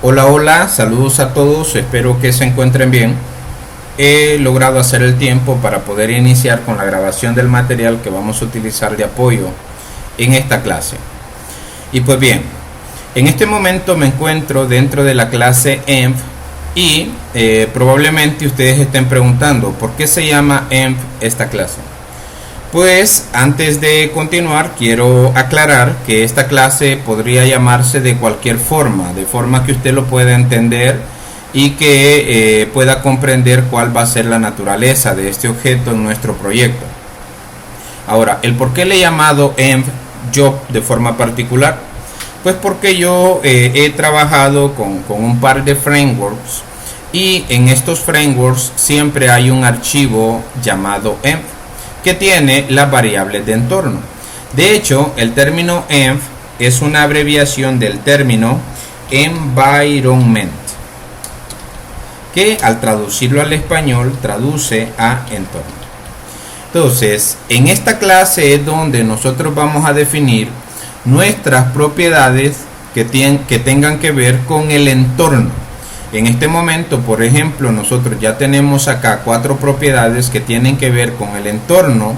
Hola, hola, saludos a todos, espero que se encuentren bien. He logrado hacer el tiempo para poder iniciar con la grabación del material que vamos a utilizar de apoyo en esta clase. Y pues bien, en este momento me encuentro dentro de la clase ENV y probablemente ustedes estén preguntando ¿por qué se llama ENV esta clase? Pues antes de continuar quiero aclarar que esta clase podría llamarse de cualquier forma, de forma que usted lo pueda entender y que pueda comprender cuál va a ser la naturaleza de este objeto en nuestro proyecto. Ahora, el por qué le he llamado ENV yo de forma particular, pues porque yo he trabajado con un par de frameworks y en estos frameworks siempre hay un archivo llamado ENV que tiene las variables de entorno. De hecho, el término ENV es una abreviación del término environment, que al traducirlo al español traduce a entorno. Entonces, en esta clase es donde nosotros vamos a definir nuestras propiedades que tengan que ver con el entorno. En este momento, por ejemplo, nosotros ya tenemos acá 4 propiedades que tienen que ver con el entorno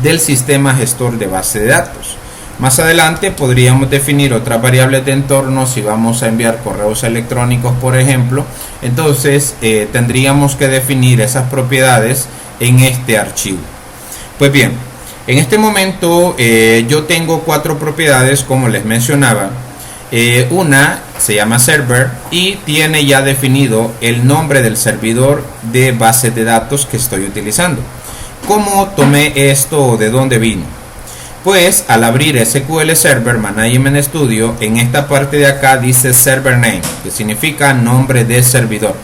del sistema gestor de base de datos. Más adelante podríamos definir otras variables de entorno si vamos a enviar correos electrónicos, por ejemplo. Entonces tendríamos que definir esas propiedades en este archivo. Pues bien, en este momento yo tengo 4 propiedades, como les mencionaba. Una se llama server y tiene ya definido el nombre del servidor de base de datos que estoy utilizando. ¿Cómo tomé esto o de dónde vino? Pues al abrir SQL Server Management Studio, en esta parte de acá dice server name, que significa nombre de servidor.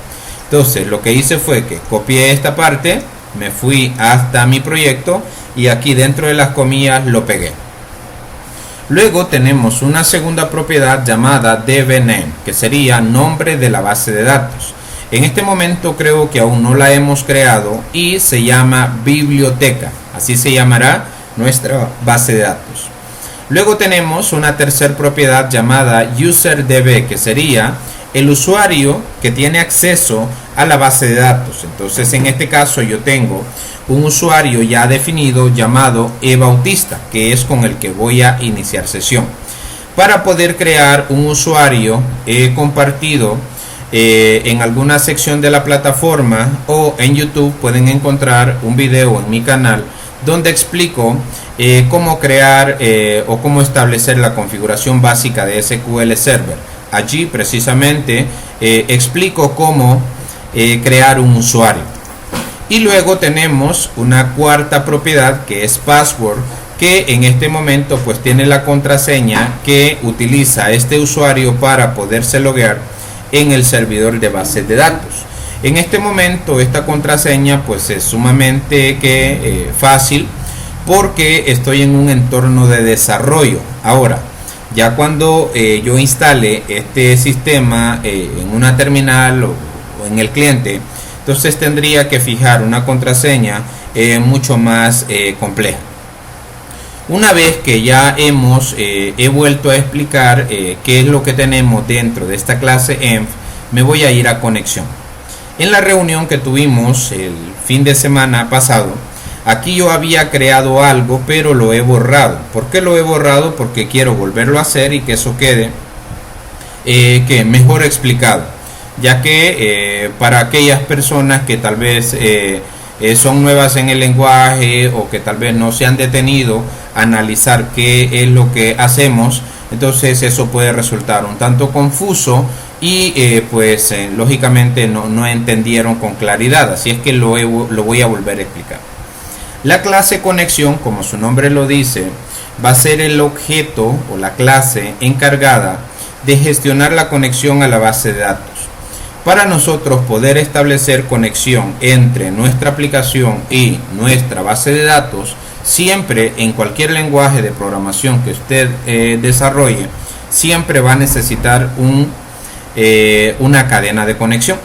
Entonces lo que hice fue que copié esta parte, me fui hasta mi proyecto y aquí dentro de las comillas lo pegué. Luego tenemos una segunda propiedad llamada dbName, que sería nombre de la base de datos. En este momento creo que aún no la hemos creado y se llama biblioteca. Así se llamará nuestra base de datos. Luego tenemos una tercera propiedad llamada userdb, que sería el usuario que tiene acceso a la base de datos. Entonces en este caso yo tengo un usuario ya definido llamado eBautista, que es con el que voy a iniciar sesión. Para poder crear un usuario he compartido en alguna sección de la plataforma o en YouTube pueden encontrar un video en mi canal donde explico cómo crear o cómo establecer la configuración básica de SQL Server. Allí precisamente explico cómo crear un usuario. Y luego tenemos una cuarta propiedad que es password, que en este momento pues tiene la contraseña que utiliza este usuario para poderse loguear en el servidor de bases de datos. En este momento esta contraseña pues es sumamente fácil porque estoy en un entorno de desarrollo. Ahora, ya cuando yo instale este sistema en una terminal o en el cliente, entonces tendría que fijar una contraseña mucho más compleja. Una vez que ya he vuelto a explicar qué es lo que tenemos dentro de esta clase ENV, me voy a ir a conexión. En la reunión que tuvimos el fin de semana pasado, aquí yo había creado algo, pero lo he borrado. ¿Por qué lo he borrado? Porque quiero volverlo a hacer y que eso quede mejor explicado. Ya que para aquellas personas que tal vez son nuevas en el lenguaje o que tal vez no se han detenido a analizar qué es lo que hacemos, entonces eso puede resultar un tanto confuso y lógicamente no entendieron con claridad, así es que lo voy a volver a explicar. La clase conexión, como su nombre lo dice, va a ser el objeto o la clase encargada de gestionar la conexión a la base de datos. Para nosotros poder establecer conexión entre nuestra aplicación y nuestra base de datos, siempre en cualquier lenguaje de programación que usted desarrolle, siempre va a necesitar una cadena de conexión.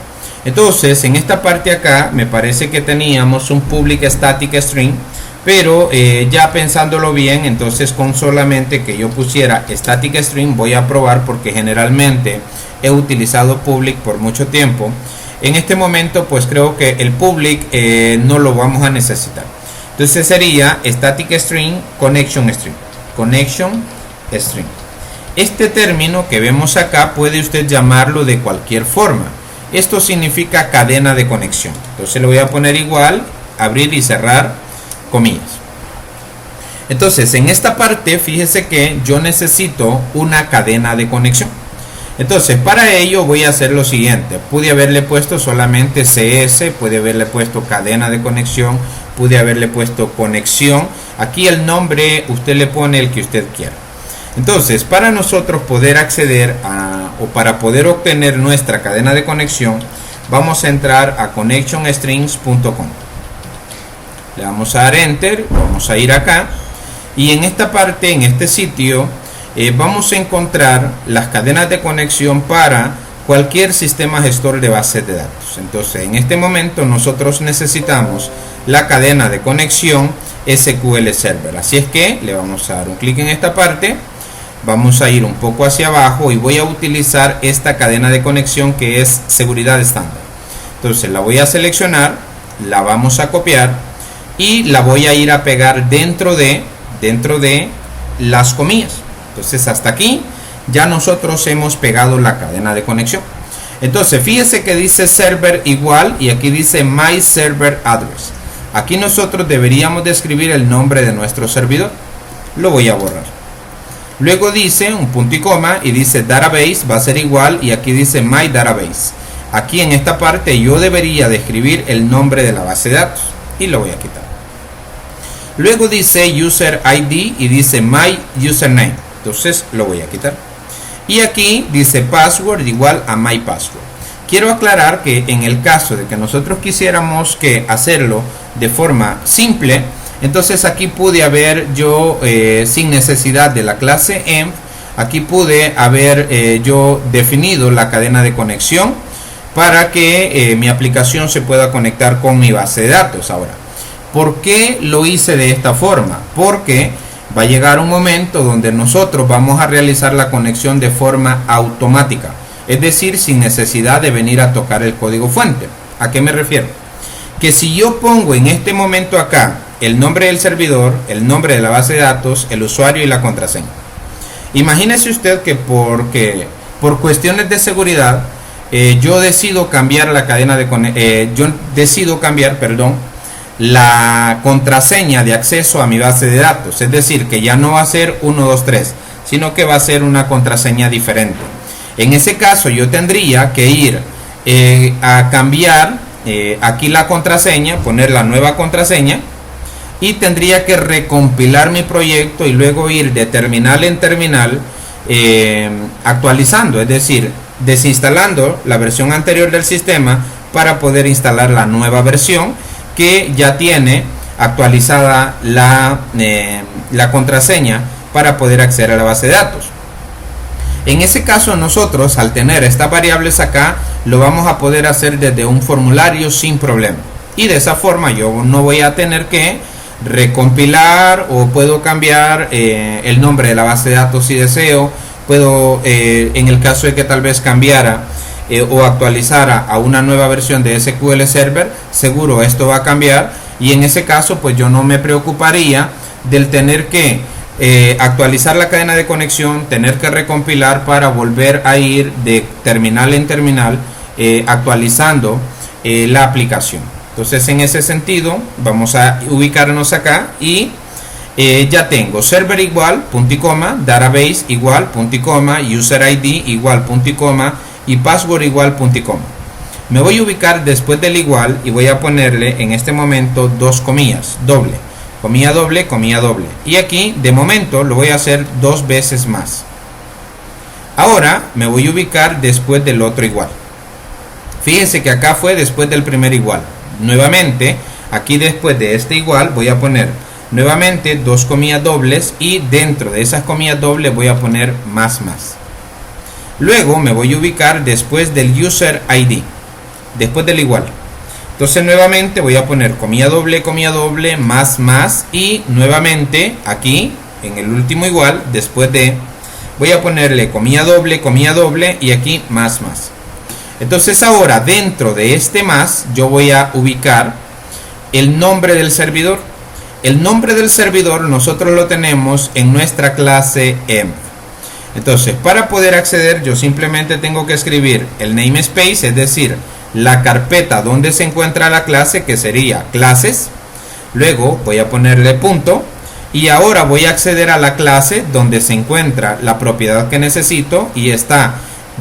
Entonces en esta parte acá me parece que teníamos un public static string pero ya pensándolo bien, entonces con solamente que yo pusiera static string voy a probar, porque generalmente he utilizado public por mucho tiempo. En este momento pues creo que el public no lo vamos a necesitar. Entonces sería static string connection string. Este término que vemos acá puede usted llamarlo de cualquier forma. Esto significa cadena de conexión. Entonces le voy a poner igual, abrir y cerrar comillas. Entonces en esta parte fíjese que yo necesito una cadena de conexión. Entonces para ello voy a hacer lo siguiente. Pude haberle puesto solamente CS, pude haberle puesto cadena de conexión, pude haberle puesto conexión. Aquí el nombre usted le pone el que usted quiera. Entonces para nosotros poder acceder o para poder obtener nuestra cadena de conexión, vamos a entrar a connectionstrings.com. Le vamos a dar enter, vamos a ir acá y en esta parte, en este sitio, vamos a encontrar las cadenas de conexión para cualquier sistema gestor de bases de datos. Entonces en este momento nosotros necesitamos la cadena de conexión SQL Server, así es que le vamos a dar un clic en esta parte, vamos a ir un poco hacia abajo y voy a utilizar esta cadena de conexión que es seguridad estándar. Entonces la voy a seleccionar, la vamos a copiar y la voy a ir a pegar dentro de las comillas. Entonces hasta aquí ya nosotros hemos pegado la cadena de conexión. Entonces fíjese que dice server igual y aquí dice my server address. Aquí nosotros deberíamos de escribir el nombre de nuestro servidor. Lo voy a borrar. Luego dice un punto y coma y dice database va a ser igual y aquí dice my database. Aquí en esta parte yo debería de escribir el nombre de la base de datos y lo voy a quitar. Luego dice user ID y dice my username. Entonces lo voy a quitar. Y aquí dice password igual a my password. Quiero aclarar que en el caso de que nosotros quisiéramos que hacerlo de forma simple, entonces aquí pude haber yo sin necesidad de la clase env, aquí pude haber yo definido la cadena de conexión para que mi aplicación se pueda conectar con mi base de datos. Ahora, ¿por qué lo hice de esta forma? Porque va a llegar un momento donde nosotros vamos a realizar la conexión de forma automática, es decir, sin necesidad de venir a tocar el código fuente. ¿A qué me refiero? Que si yo pongo en este momento acá el nombre del servidor, el nombre de la base de datos, el usuario y la contraseña, imagínese usted que por cuestiones de seguridad yo decido cambiar la cadena de la contraseña de acceso a mi base de datos, es decir, que ya no va a ser 123, sino que va a ser una contraseña diferente. En ese caso yo tendría que ir a cambiar aquí la contraseña, poner la nueva contraseña y tendría que recompilar mi proyecto y luego ir de terminal en terminal actualizando, es decir, desinstalando la versión anterior del sistema para poder instalar la nueva versión que ya tiene actualizada la contraseña para poder acceder a la base de datos. En ese caso nosotros, al tener estas variables acá, lo vamos a poder hacer desde un formulario sin problema, y de esa forma yo no voy a tener que recompilar, o puedo cambiar el nombre de la base de datos si deseo. Puedo en el caso de que tal vez cambiara o actualizara a una nueva versión de SQL Server, seguro esto va a cambiar, y en ese caso pues yo no me preocuparía del tener que actualizar la cadena de conexión, tener que recompilar para volver a ir de terminal en terminal actualizando la aplicación. Entonces en ese sentido vamos a ubicarnos acá y ya tengo server igual, punto y coma, database igual, punto y coma, user ID igual, punto y coma, y password igual, punto y coma. Me voy a ubicar después del igual y voy a ponerle en este momento dos comillas, doble, comilla doble, comilla doble, y aquí de momento lo voy a hacer dos veces más. Ahora me voy a ubicar después del otro igual. Fíjense que acá fue después del primer igual. Nuevamente aquí después de este igual voy a poner nuevamente dos comillas dobles, y dentro de esas comillas dobles voy a poner más. Luego me voy a ubicar después del user ID, después del igual. Entonces nuevamente voy a poner comilla doble, más, y nuevamente aquí en el último igual, después de, voy a ponerle comilla doble y aquí más. Entonces ahora dentro de este más yo voy a ubicar el nombre del servidor. El nombre del servidor nosotros lo tenemos en nuestra clase env. Entonces para poder acceder yo simplemente tengo que escribir el namespace, es decir, la carpeta donde se encuentra la clase, que sería clases. Luego voy a ponerle punto y ahora voy a acceder a la clase donde se encuentra la propiedad que necesito y está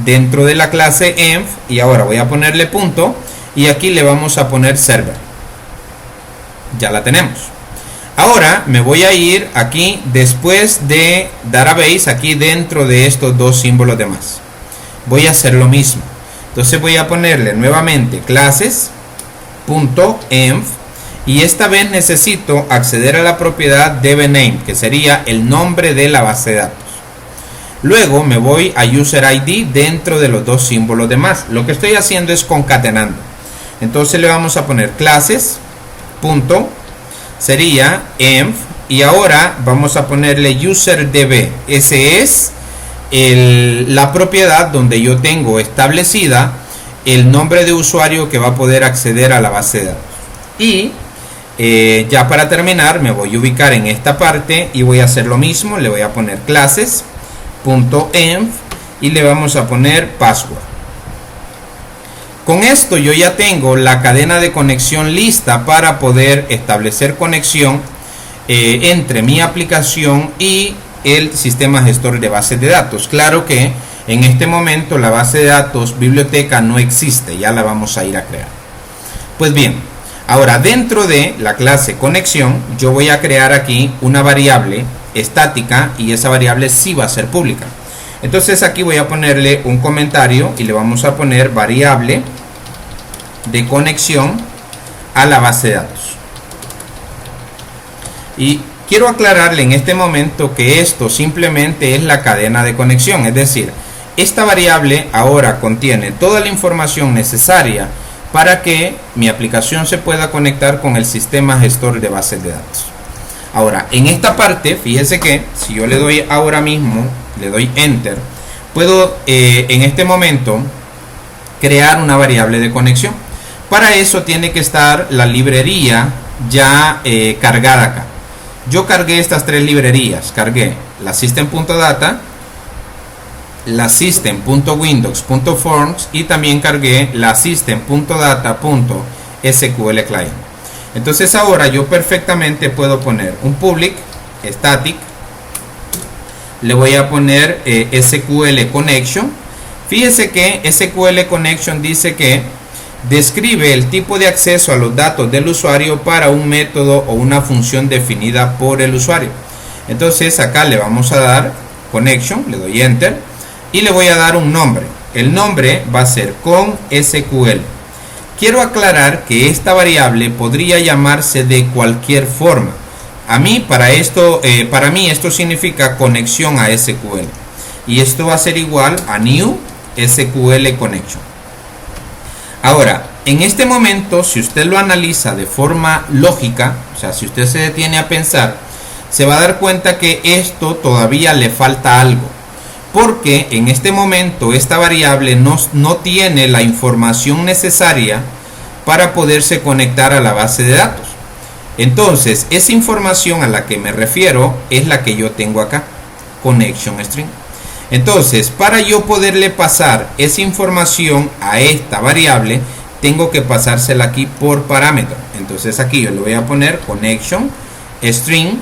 dentro de la clase env, y ahora voy a ponerle punto y aquí le vamos a poner server. Ya la tenemos. Ahora me voy a ir aquí después de database, aquí dentro de estos dos símbolos de más. Voy a hacer lo mismo. Entonces voy a ponerle nuevamente clases.env y esta vez necesito acceder a la propiedad dbName, que sería el nombre de la base de datos. Luego me voy a user ID dentro de los dos símbolos de más. Lo que estoy haciendo es concatenando. Entonces le vamos a poner clases. Sería env y ahora vamos a ponerle userdb. Ese es la propiedad donde yo tengo establecida el nombre de usuario que va a poder acceder a la base de datos. Y ya para terminar me voy a ubicar en esta parte y voy a hacer lo mismo. Le voy a poner clases.env y le vamos a poner password. Con esto yo ya tengo la cadena de conexión lista para poder establecer conexión entre mi aplicación y el sistema gestor de bases de datos. Claro que en este momento la base de datos biblioteca no existe, ya la vamos a ir a crear. Pues bien, ahora dentro de la clase conexión yo voy a crear aquí una variable estática y esa variable sí va a ser pública. Entonces aquí voy a ponerle un comentario y le vamos a poner variable de conexión a la base de datos. Y quiero aclararle en este momento que esto simplemente es la cadena de conexión, es decir, esta variable ahora contiene toda la información necesaria para que mi aplicación se pueda conectar con el sistema gestor de bases de datos. Ahora, en esta parte, fíjese que si yo le doy ahora mismo, le doy enter, puedo en este momento crear una variable de conexión. Para eso tiene que estar la librería ya cargada acá. Yo cargué estas tres librerías, cargué la system.data, la system.windows.forms y también cargué la system.data.sql client. Entonces ahora yo perfectamente puedo poner un public static, le voy a poner SQL connection. Fíjese que SQL connection dice que describe el tipo de acceso a los datos del usuario para un método o una función definida por el usuario. Entonces acá le vamos a dar connection, le doy enter y le voy a dar un nombre. El nombre va a ser con SQL. Quiero aclarar que esta variable podría llamarse de cualquier forma. Para mí esto significa conexión a SQL y esto va a ser igual a new SQL connection. Ahora, en este momento, si usted lo analiza de forma lógica, o sea, si usted se detiene a pensar, se va a dar cuenta que esto todavía le falta algo. Porque en este momento esta variable no tiene la información necesaria para poderse conectar a la base de datos. Entonces, esa información a la que me refiero es la que yo tengo acá, connection string. Entonces, para yo poderle pasar esa información a esta variable, tengo que pasársela aquí por parámetro. Entonces aquí yo le voy a poner connection string,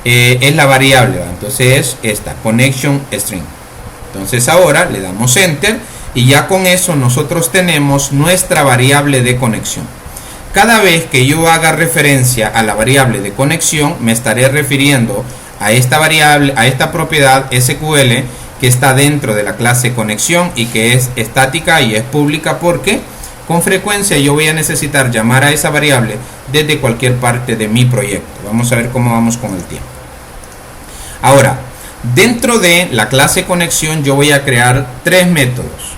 es la variable, ¿va? Entonces es esta, connection string. Entonces ahora le damos enter y ya con eso nosotros tenemos nuestra variable de conexión. Cada vez que yo haga referencia a la variable de conexión, me estaré refiriendo a esta variable, a esta propiedad SQL que está dentro de la clase conexión y que es estática y es pública porque con frecuencia yo voy a necesitar llamar a esa variable desde cualquier parte de mi proyecto. Vamos a ver cómo vamos con el tiempo. Ahora, dentro de la clase conexión yo voy a crear tres métodos.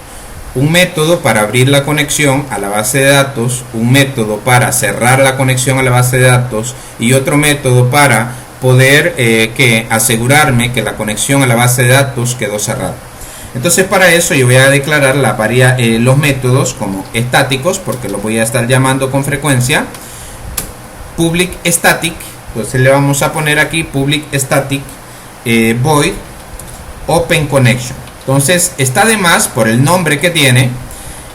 un método para abrir la conexión a la base de datos, un método para cerrar la conexión a la base de datos y otro método para poder asegurarme que la conexión a la base de datos quedó cerrada. Entonces para eso yo voy a declarar los métodos como estáticos, porque los voy a estar llamando con frecuencia. Public static, entonces le vamos a poner aquí public static void open connection. Entonces está de más, por el nombre que tiene,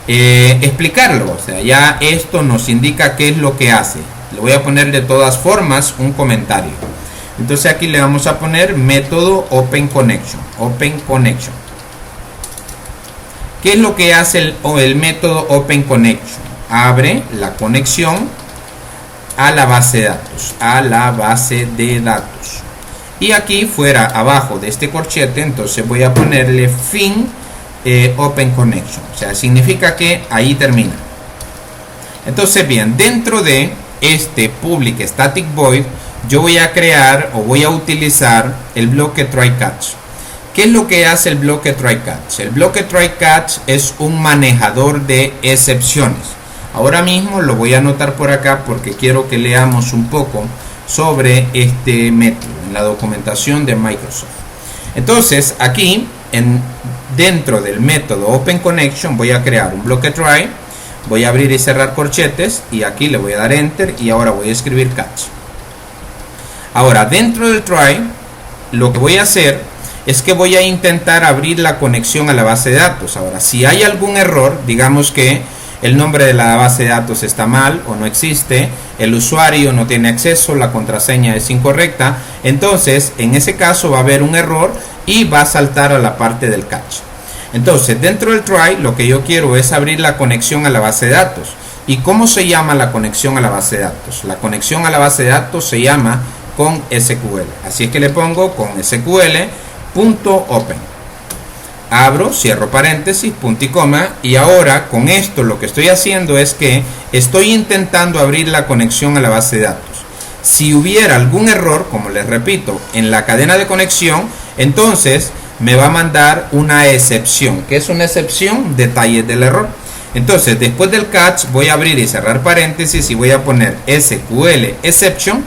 explicarlo. O sea, ya esto nos indica qué es lo que hace. Le voy a poner de todas formas un comentario. Entonces aquí le vamos a poner método open connection. Open connection. ¿Qué es lo que hace el método open connection? Abre la conexión a la base de datos. A la base de datos. Y aquí fuera, abajo de este corchete, entonces voy a ponerle fin open connection. O sea, significa que ahí termina. Entonces, bien, dentro de este public static void, yo voy a crear o voy a utilizar el bloque try catch. ¿Qué es lo que hace el bloque try catch? El bloque try catch es un manejador de excepciones. Ahora mismo lo voy a anotar por acá porque quiero que leamos un poco sobre este método en la documentación de Microsoft. Entonces aquí dentro del método open connection voy a crear un bloque try, voy a abrir y cerrar corchetes y aquí le voy a dar enter y ahora voy a escribir catch. Ahora dentro del try lo que voy a hacer es que voy a intentar abrir la conexión a la base de datos. Ahora si hay algún error, digamos que el nombre de la base de datos está mal o no existe, el usuario no tiene acceso, la contraseña es incorrecta, entonces en ese caso va a haber un error y va a saltar a la parte del catch. Entonces dentro del try lo que yo quiero es abrir la conexión a la base de datos. ¿Y cómo se llama la conexión a la base de datos? La conexión a la base de datos se llama con SQL, así es que le pongo con SQL.open. Abro, cierro paréntesis, punto y coma, y ahora con esto lo que estoy haciendo es que estoy intentando abrir la conexión a la base de datos. Si hubiera algún error, como les repito, en la cadena de conexión, entonces me va a mandar una excepción. ¿Qué es una excepción? Detalles del error. Entonces después del catch voy a abrir y cerrar paréntesis y voy a poner SQL exception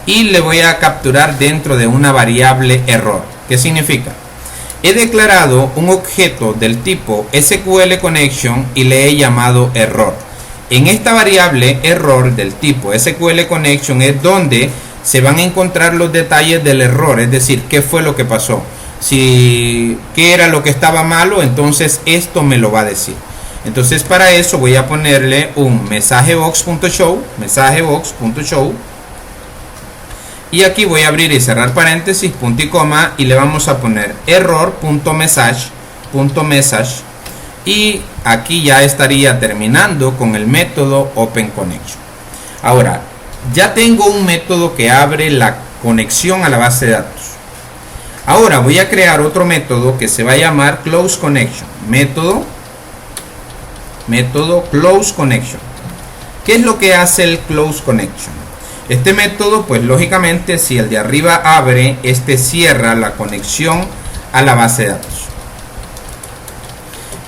y le voy a capturar dentro de una variable error. ¿Qué significa? He declarado un objeto del tipo SQL connection y le he llamado error. En esta variable error del tipo SQL connection es donde se van a encontrar los detalles del error, es decir, qué fue lo que pasó. Si qué era lo que estaba malo, entonces esto me lo va a decir. Entonces para eso voy a ponerle un messagebox.show, y aquí voy a abrir y cerrar paréntesis, punto y coma, y le vamos a poner error.message, y aquí ya estaría terminando con el método open connection. Ahora ya tengo un método que abre la conexión a la base de datos. Ahora voy a crear otro método que se va a llamar close connection. Método close connection. ¿Qué es lo que hace el close connection? Este método, pues lógicamente, si el de arriba abre, este cierra la conexión a la base de datos.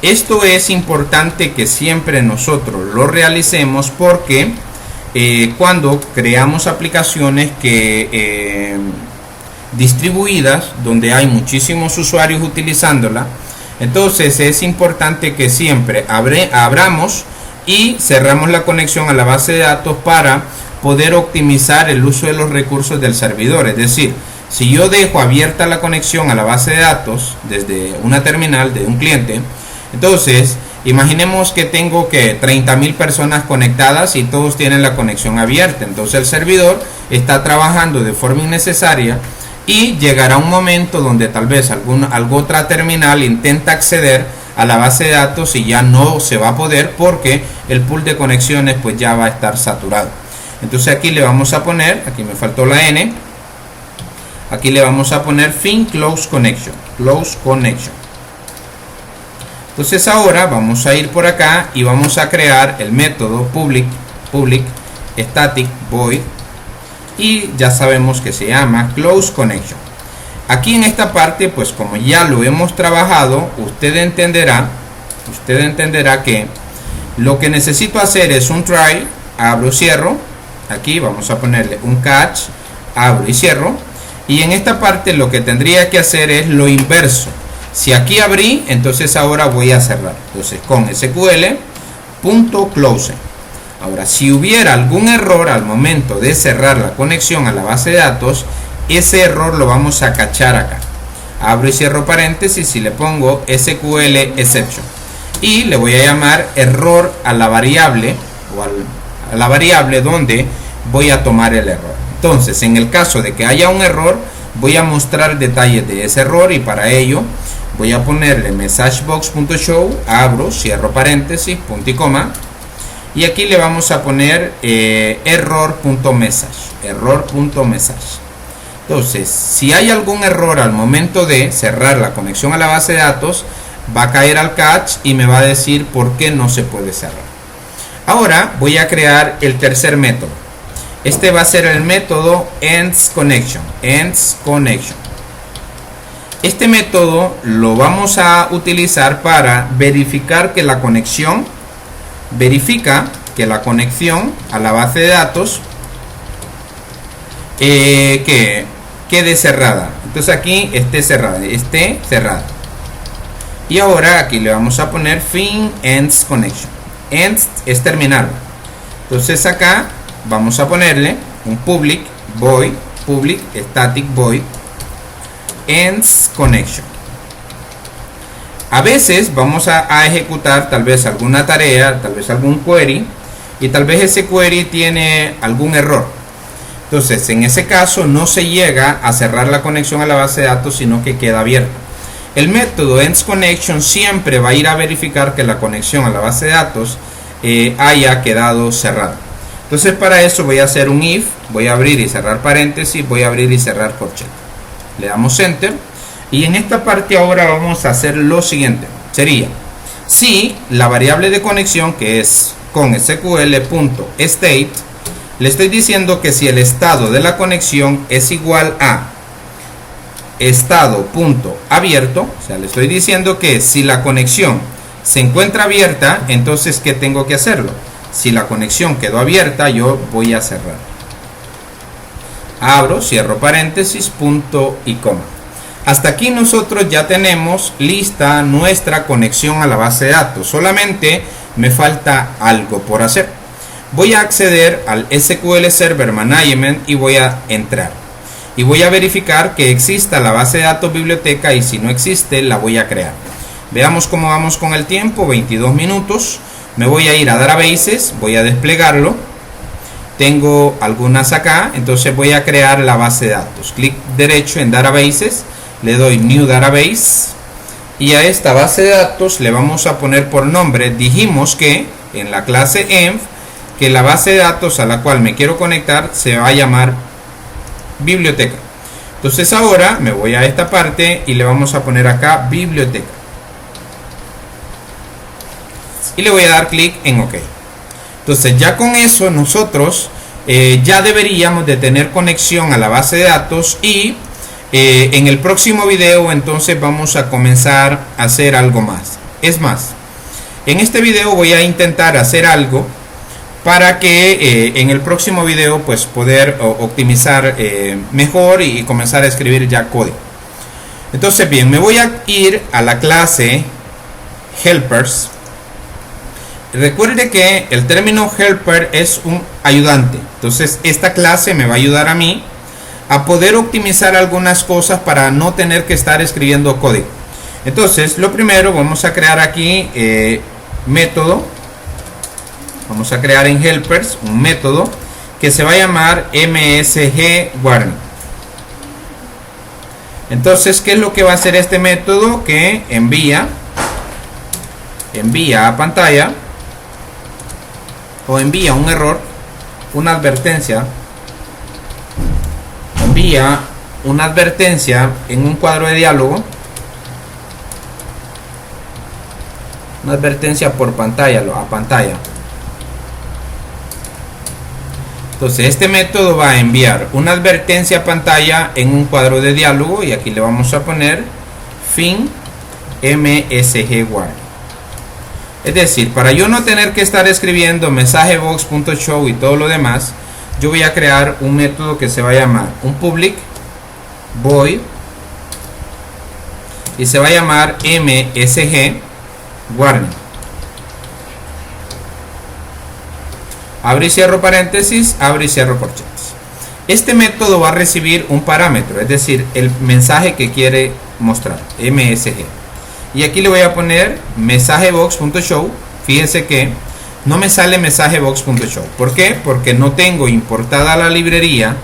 Esto es importante que siempre nosotros lo realicemos porque cuando creamos aplicaciones distribuidas, donde hay muchísimos usuarios utilizándola, entonces es importante que siempre abramos y cerramos la conexión a la base de datos para poder optimizar el uso de los recursos del servidor. Es decir, si yo dejo abierta la conexión a la base de datos desde una terminal de un cliente, entonces imaginemos que tengo 30.000 personas conectadas y todos tienen la conexión abierta. Entonces el servidor está trabajando de forma innecesaria y llegará un momento donde tal vez alguna otra terminal intenta acceder a la base de datos y ya no se va a poder porque el pool de conexiones pues ya va a estar saturado. Entonces aquí le vamos a poner, aquí me faltó la N, aquí le vamos a poner fin close connection. Entonces ahora vamos a ir por acá y vamos a crear el método public static void y ya sabemos que se llama close connection. Aquí en esta parte, pues como ya lo hemos trabajado, usted entenderá usted entenderá que lo que necesito hacer es un try, abro, cierro. Aquí vamos a ponerle un catch, abro y cierro. Y en esta parte lo que tendría que hacer es lo inverso. Si aquí abrí, entonces ahora voy a cerrar. Entonces con SQL.close. Ahora, si hubiera algún error al momento de cerrar la conexión a la base de datos, ese error lo vamos a cachar acá. Abro y cierro paréntesis y le pongo SQL exception. Y le voy a llamar error a la variable o a la variable donde voy a tomar el error. Entonces, en el caso de que haya un error, voy a mostrar detalles de ese error y para ello voy a ponerle messagebox.show, abro, cierro paréntesis, punto y coma. Y aquí le vamos a poner error.message. Entonces, si hay algún error al momento de cerrar la conexión a la base de datos, va a caer al catch y me va a decir por qué no se puede cerrar. Ahora voy a crear el tercer método. Este va a ser el método ends_connection. Este método lo vamos a utilizar para verificar que la conexión a la base de datos que quede cerrada. Entonces aquí esté cerrada. Y ahora aquí le vamos a poner fin ends connection. Ends es terminar. Entonces acá vamos a ponerle un public void static void ends connection. A veces vamos a ejecutar tal vez alguna tarea, tal vez algún query, y tal vez ese query tiene algún error. Entonces en ese caso no se llega a cerrar la conexión a la base de datos, sino que queda abierta. El método ends_connection siempre va a ir a verificar que la conexión a la base de datos haya quedado cerrada. Entonces para eso voy a hacer un if, voy a abrir y cerrar paréntesis, voy a abrir y cerrar corchete. Le damos enter y en esta parte ahora vamos a hacer lo siguiente. Sería si la variable de conexión, que es con SQL.state, le estoy diciendo que si el estado de la conexión es igual a estado.abierto, o sea, le estoy diciendo que si la conexión se encuentra abierta, entonces ¿qué tengo que hacerlo? Si la conexión quedó abierta, yo voy a cerrar. Abro, cierro paréntesis, punto y coma. Hasta aquí nosotros ya tenemos lista nuestra conexión a la base de datos. Solamente me falta algo por hacer. Voy a acceder al SQL Server Management y voy a entrar. Y voy a verificar que exista la base de datos biblioteca, y si no existe la voy a crear. Veamos cómo vamos con el tiempo. 22 minutos. Me voy a ir a Databases, voy a desplegarlo. Tengo algunas acá, entonces voy a crear la base de datos. Clic derecho en Databases, le doy New Database y a esta base de datos le vamos a poner por nombre. Dijimos que en la clase env que la base de datos a la cual me quiero conectar se va a llamar biblioteca. Entonces ahora me voy a esta parte y le vamos a poner acá biblioteca y le voy a dar clic en OK. Entonces ya con eso nosotros ya deberíamos de tener conexión a la base de datos y en el próximo video entonces vamos a comenzar a hacer algo más. Es más, en este video voy a intentar hacer algo para que en el próximo video pues poder optimizar mejor y comenzar a escribir ya código. Entonces bien, me voy a ir a la clase helpers. Recuerde que el término helper es un ayudante. Entonces esta clase me va a ayudar a mí a poder optimizar algunas cosas para no tener que estar escribiendo código. Entonces lo primero, vamos a crear aquí método. Vamos a crear en helpers un método que se va a llamar msgWarning. Entonces, ¿qué es lo que va a hacer este método? Que envía a pantalla o envía un error, una advertencia, envía una advertencia en un cuadro de diálogo, una advertencia por pantalla, a pantalla. Entonces este método va a enviar una advertencia a pantalla en un cuadro de diálogo y aquí le vamos a poner fin msgWarning. Es decir, para yo no tener que estar escribiendo mensajebox.show y todo lo demás, yo voy a crear un método que se va a llamar un public void y se va a llamar msg warning. Abro y cierro paréntesis, abro y cierro corchetes. Este método va a recibir un parámetro, es decir, el mensaje que quiere mostrar, msg. Y aquí le voy a poner mensajebox.show. Fíjense que no me sale mensajebox.show. ¿Por qué? Porque no tengo importada la librería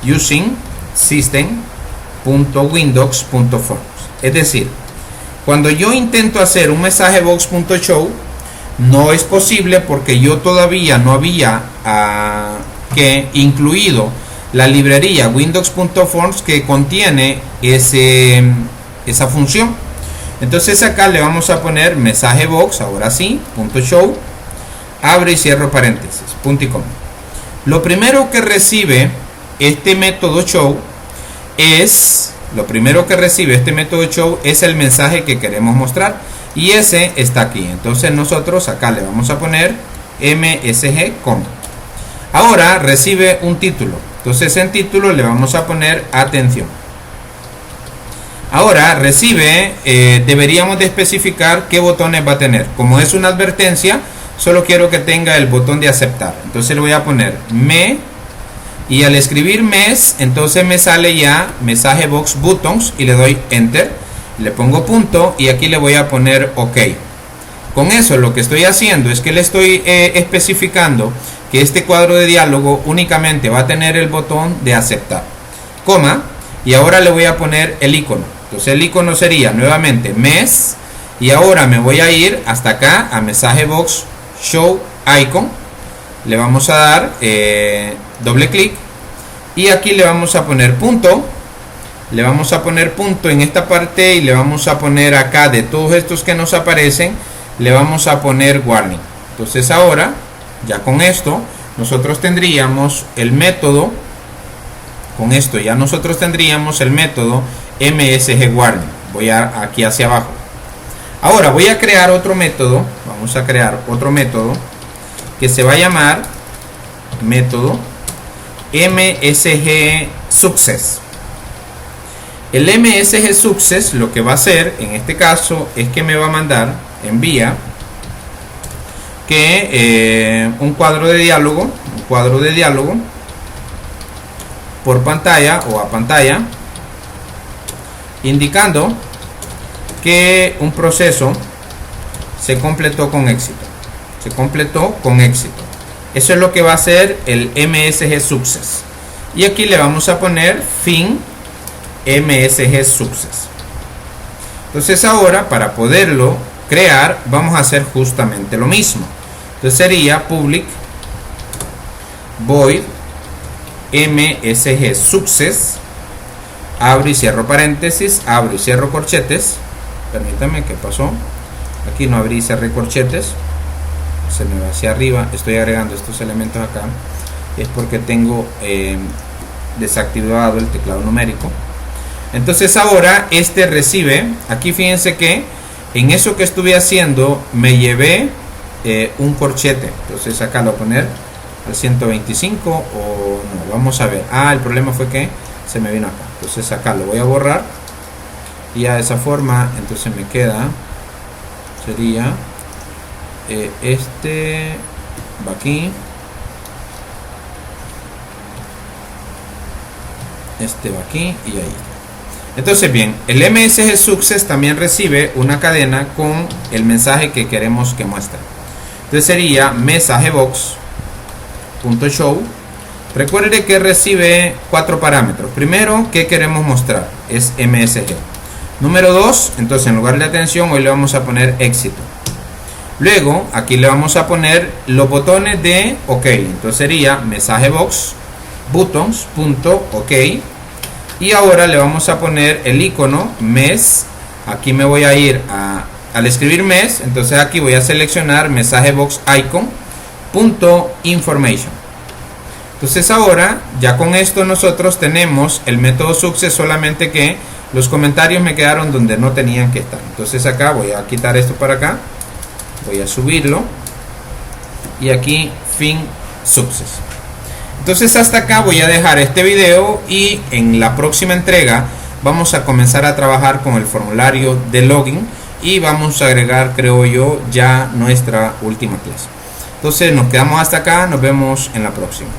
using system.windows.forms. Es decir, cuando yo intento hacer un mensajebox.show, no es posible porque yo todavía no había incluido la librería windows.forms que contiene esa función. Entonces acá le vamos a poner mensajebox, ahora sí, .show, abro y cierro paréntesis, punto y coma. Lo primero que recibe este método show es el mensaje que queremos mostrar, y ese está aquí. Entonces nosotros acá le vamos a poner msg com. Ahora recibe un título, entonces en título le vamos a poner atención. Ahora recibe, deberíamos de especificar qué botones va a tener. Como es una advertencia, solo quiero que tenga el botón de aceptar. Entonces le voy a poner me, y al escribir mes, entonces me sale ya mensajebox buttons y le doy enter, le pongo punto y aquí le voy a poner ok. Con eso lo que estoy haciendo es que le estoy especificando que este cuadro de diálogo únicamente va a tener el botón de aceptar, coma, y ahora le voy a poner el icono. Entonces el icono sería nuevamente mes, y ahora me voy a ir hasta acá a mensajebox show icon, le vamos a dar doble clic y aquí le vamos a poner punto, en esta parte, y le vamos a poner acá de todos estos que nos aparecen, le vamos a poner warning. Entonces ahora ya con esto nosotros tendríamos el método, msg warning. Voy aquí hacia abajo. Ahora voy a crear otro método, vamos a crear otro método que se va a llamar método msg success. El msg success lo que va a hacer en este caso es que me va a mandar, envía que un cuadro de diálogo por pantalla o a pantalla, indicando que un proceso se completó con éxito. Eso es lo que va a hacer el msg success. Y aquí le vamos a poner fin msg success. Entonces ahora, para poderlo crear, vamos a hacer justamente lo mismo. Entonces sería public void msg success, abro y cierro paréntesis, abro y cierro corchetes. Permítame, ¿qué pasó? Aquí no abrí y cerré corchetes, se me va hacia arriba. Estoy agregando estos elementos acá, es porque tengo desactivado el teclado numérico. Entonces ahora este recibe, aquí fíjense que en eso que estuve haciendo me llevé un corchete. Entonces acá lo voy a poner al 125 o no, vamos a ver. El problema fue que se me vino acá. Entonces acá lo voy a borrar y de esa forma entonces me queda, sería este va aquí, este va aquí y ahí. Entonces bien, el msg success también recibe una cadena con el mensaje que queremos que muestre. Entonces sería mensajebox.show. Recuerde que recibe 4 parámetros. Primero, ¿qué queremos mostrar? Es msg. Número 2, entonces en lugar de atención hoy le vamos a poner éxito. Luego aquí le vamos a poner los botones de ok. Entonces sería mensajebox buttons.ok. Y ahora le vamos a poner el icono mes. Aquí me voy a ir al escribir mes, entonces aquí voy a seleccionar mensajebox icon .information. Entonces ahora ya con esto nosotros tenemos el método success, solamente que los comentarios me quedaron donde no tenían que estar. Entonces acá voy a quitar esto para acá Voy a subirlo y aquí fin success. Entonces hasta acá voy a dejar este video y en la próxima entrega vamos a comenzar a trabajar con el formulario de login y vamos a agregar, creo yo, ya nuestra última clase. Entonces nos quedamos hasta acá, nos vemos en la próxima.